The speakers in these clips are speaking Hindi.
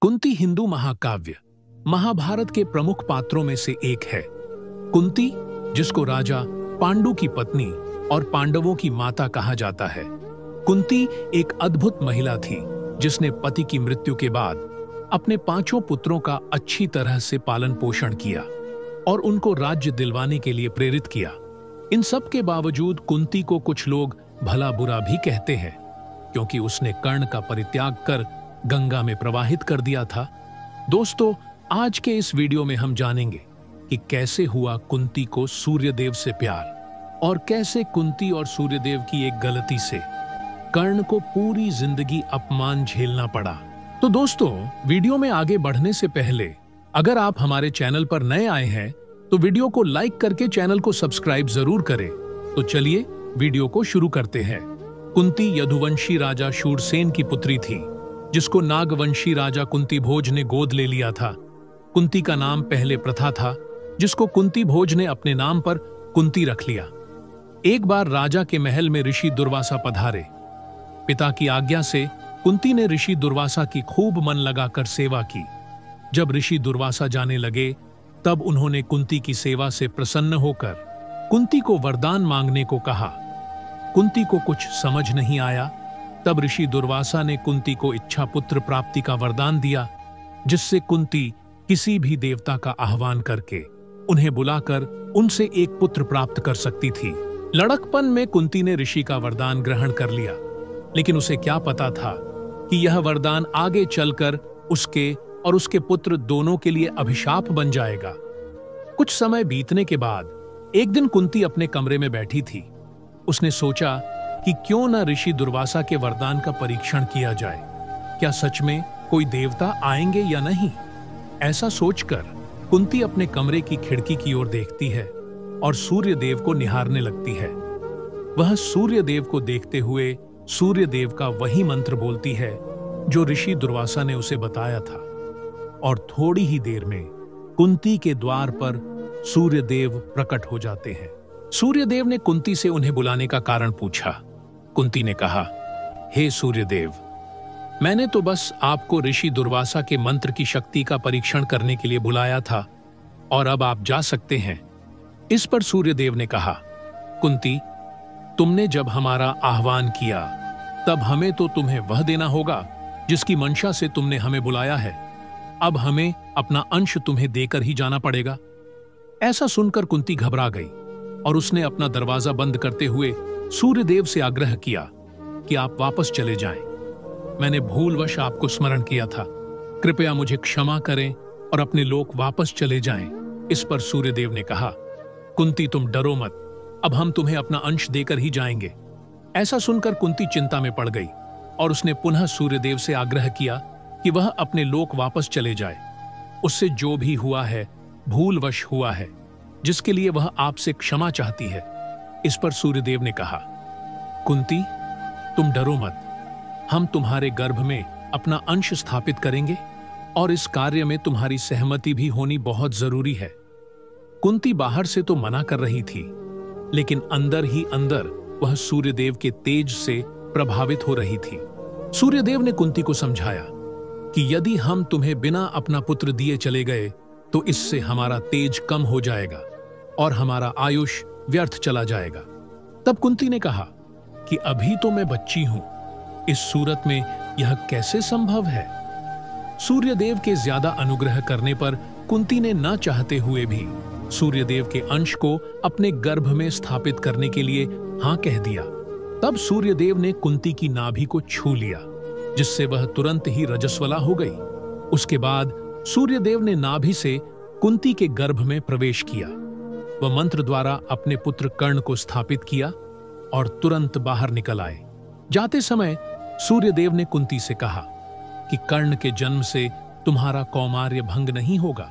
कुंती हिंदू महाकाव्य महाभारत के प्रमुख पात्रों में से एक है। कुंती, जिसको राजा पांडु की पत्नी और पांडवों की माता कहा जाता है। कुंती एक अद्भुत महिला थी जिसने पति की मृत्यु के बाद अपने 5 पुत्रों का अच्छी तरह से पालन पोषण किया और उनको राज्य दिलवाने के लिए प्रेरित किया। इन सब के बावजूद कुंती को कुछ लोग भला बुरा भी कहते हैं, क्योंकि उसने कर्ण का परित्याग कर गंगा में प्रवाहित कर दिया था। दोस्तों, आज के इस वीडियो में हम जानेंगे कि कैसे हुआ कुंती को सूर्यदेव से प्यार और कैसे कुंती और सूर्यदेव की एक गलती से कर्ण को पूरी जिंदगी अपमान झेलना पड़ा। तो दोस्तों, वीडियो में आगे बढ़ने से पहले अगर आप हमारे चैनल पर नए आए हैं तो वीडियो को लाइक करके चैनल को सब्सक्राइब जरूर करें। तो चलिए वीडियो को शुरू करते हैं। कुंती यदुवंशी राजा शूरसेन की पुत्री थी, जिसको नागवंशी राजा कुंती भोज ने गोद ले लिया था। कुंती का नाम पहले प्रथा था, जिसको कुंती भोज ने अपने नाम पर कुंती रख लिया। एक बार राजा के महल में ऋषि दुर्वासा पधारे। पिता की आज्ञा से कुंती ने ऋषि दुर्वासा की खूब मन लगाकर सेवा की। जब ऋषि दुर्वासा जाने लगे, तब उन्होंने कुंती की सेवा से प्रसन्न होकर कुंती को वरदान मांगने को कहा। कुंती को कुछ समझ नहीं आया। तब ऋषि दुर्वासा ने कुंती को इच्छा पुत्र प्राप्ति का वरदान दिया, जिससे कुंती किसी भी देवता का आह्वान करके उन्हें बुलाकर उनसे एक पुत्र प्राप्त कर सकती थी। लड़कपन में कुंती ने ऋषि का वरदान ग्रहण कर लिया, लेकिन उसे क्या पता था कि यह वरदान आगे चलकर उसके और उसके पुत्र दोनों के लिए अभिशाप बन जाएगा। कुछ समय बीतने के बाद एक दिन कुंती अपने कमरे में बैठी थी। उसने सोचा कि क्यों न ऋषि दुर्वासा के वरदान का परीक्षण किया जाए। क्या सच में कोई देवता आएंगे या नहीं? ऐसा सोचकर कुंती अपने कमरे की खिड़की की ओर देखती है और सूर्यदेव को निहारने लगती है। वह सूर्यदेव को देखते हुए सूर्यदेव का वही मंत्र बोलती है जो ऋषि दुर्वासा ने उसे बताया था, और थोड़ी ही देर में कुंती के द्वार पर सूर्यदेव प्रकट हो जाते हैं। सूर्यदेव ने कुंती से उन्हें बुलाने का कारण पूछा। कुंती ने कहा, हे सूर्यदेव, मैंने तो बस आपको ऋषि दुर्वासा के मंत्र की शक्ति का परीक्षण करने के लिए बुलाया था, और अब आप जा सकते हैं। इस पर सूर्यदेव ने कहा, कुंती, तुमने जब हमारा आह्वान किया तब हमें तो तुम्हें वह देना होगा जिसकी मंशा से तुमने हमें बुलाया है। अब हमें अपना अंश तुम्हें देकर ही जाना पड़ेगा। ऐसा सुनकर कुंती घबरा गई और उसने अपना दरवाजा बंद करते हुए सूर्यदेव से आग्रह किया कि आप वापस चले जाएं। मैंने भूलवश आपको स्मरण किया था, कृपया मुझे क्षमा करें और अपने लोक वापस चले जाएं। इस पर सूर्यदेव ने कहा, कुंती, तुम डरो मत, अब हम तुम्हें अपना अंश देकर ही जाएंगे। ऐसा सुनकर कुंती चिंता में पड़ गई और उसने पुनः सूर्यदेव से आग्रह किया कि वह अपने लोक वापस चले जाए। उससे जो भी हुआ है भूलवश हुआ है, जिसके लिए वह आपसे क्षमा चाहती है। इस पर सूर्यदेव ने कहा, कुंती, तुम डरो मत, हम तुम्हारे गर्भ में अपना अंश स्थापित करेंगे और इस कार्य में तुम्हारी सहमति भी होनी बहुत जरूरी है। कुंती बाहर से तो मना कर रही थी, लेकिन अंदर ही अंदर वह सूर्यदेव के तेज से प्रभावित हो रही थी। सूर्यदेव ने कुंती को समझाया कि यदि हम तुम्हें बिना अपना पुत्र दिए चले गए तो इससे हमारा तेज कम हो जाएगा और हमारा आयुष व्यर्थ चला जाएगा। तब कुंती ने कहा कि अभी तो मैं बच्ची हूं, इस सूरत में यह कैसे संभव है? सूर्यदेव के ज्यादा अनुग्रह करने पर कुंती ने न चाहते हुए भी सूर्यदेव के अंश को अपने गर्भ में स्थापित करने के लिए हां कह दिया। तब सूर्यदेव ने कुंती की नाभि को छू लिया, जिससे वह तुरंत ही रजस्वला हो गई। उसके बाद सूर्यदेव ने नाभि से कुंती के गर्भ में प्रवेश किया। वह मंत्र द्वारा अपने पुत्र कर्ण को स्थापित किया और तुरंत बाहर निकल आए। जाते समय सूर्यदेव ने कुंती से कहा कि कर्ण के जन्म से तुम्हारा कौमार्य भंग नहीं होगा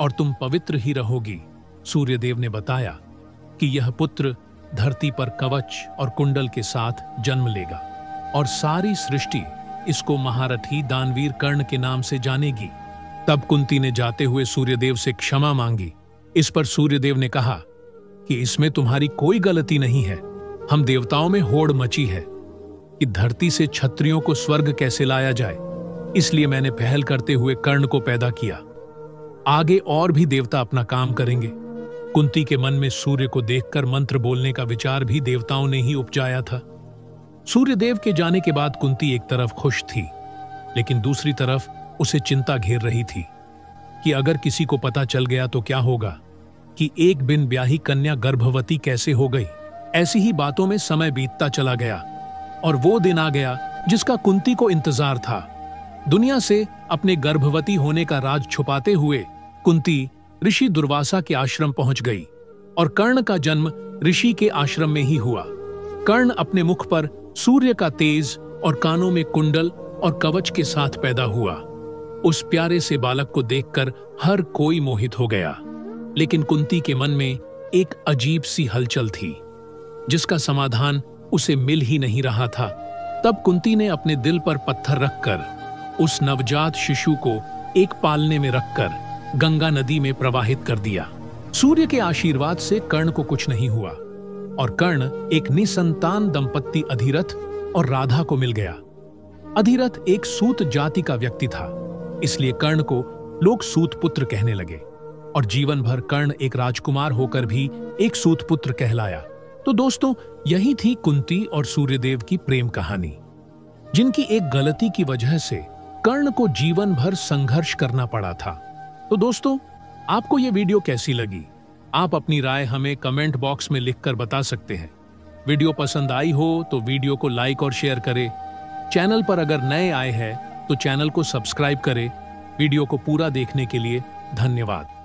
और तुम पवित्र ही रहोगी। सूर्यदेव ने बताया कि यह पुत्र धरती पर कवच और कुंडल के साथ जन्म लेगा और सारी सृष्टि इसको महारथी दानवीर कर्ण के नाम से जानेगी। तब कुंती ने जाते हुए सूर्यदेव से क्षमा मांगी। इस पर सूर्यदेव ने कहा कि इसमें तुम्हारी कोई गलती नहीं है। हम देवताओं में होड़ मची है कि धरती से क्षत्रियों को स्वर्ग कैसे लाया जाए। इसलिए मैंने पहल करते हुए कर्ण को पैदा किया। आगे और भी देवता अपना काम करेंगे। कुंती के मन में सूर्य को देखकर मंत्र बोलने का विचार भी देवताओं ने ही उपजाया था। सूर्यदेव के जाने के बाद कुंती एक तरफ खुश थी, लेकिन दूसरी तरफ उसे चिंता घेर रही थी कि अगर किसी को पता चल गया तो क्या होगा, कि एक बिन ब्याही कन्या गर्भवती कैसे हो गई। ऐसी ही बातों में समय बीतता चला गया और वो दिन आ गया जिसका कुंती को इंतजार था। दुनिया से अपने गर्भवती होने का राज छुपाते हुए कुंती ऋषि दुर्वासा के आश्रम पहुंच गई और कर्ण का जन्म ऋषि के आश्रम में ही हुआ। कर्ण अपने मुख पर सूर्य का तेज और कानों में कुंडल और कवच के साथ पैदा हुआ। उस प्यारे से बालक को देखकर हर कोई मोहित हो गया, लेकिन कुंती के मन में एक अजीब सी हलचल थी जिसका समाधान उसे मिल ही नहीं रहा था। तब कुंती ने अपने दिल पर पत्थर रखकर उस नवजात शिशु को एक पालने में रखकर गंगा नदी में प्रवाहित कर दिया। सूर्य के आशीर्वाद से कर्ण को कुछ नहीं हुआ और कर्ण एक निसंतान दंपत्ति अधिरथ और राधा को मिल गया। अधिरथ एक सूत जाति का व्यक्ति था, इसलिए कर्ण को लोग सूत पुत्र कहने लगे और जीवन भर कर्ण एक राजकुमार होकर भी एक सूत पुत्र कहलाया। तो दोस्तों, यही थी कुंती और सूर्यदेव की प्रेम कहानी, जिनकी एक गलती की वजह से कर्ण को जीवन भर संघर्ष करना पड़ा था। तो दोस्तों, आपको यह वीडियो कैसी लगी? आप अपनी राय हमें कमेंट बॉक्स में लिखकर बता सकते हैं। वीडियो पसंद आई हो तो वीडियो को लाइक और शेयर करें। चैनल पर अगर नए आए हैं तो चैनल को सब्सक्राइब करें। वीडियो को पूरा देखने के लिए धन्यवाद।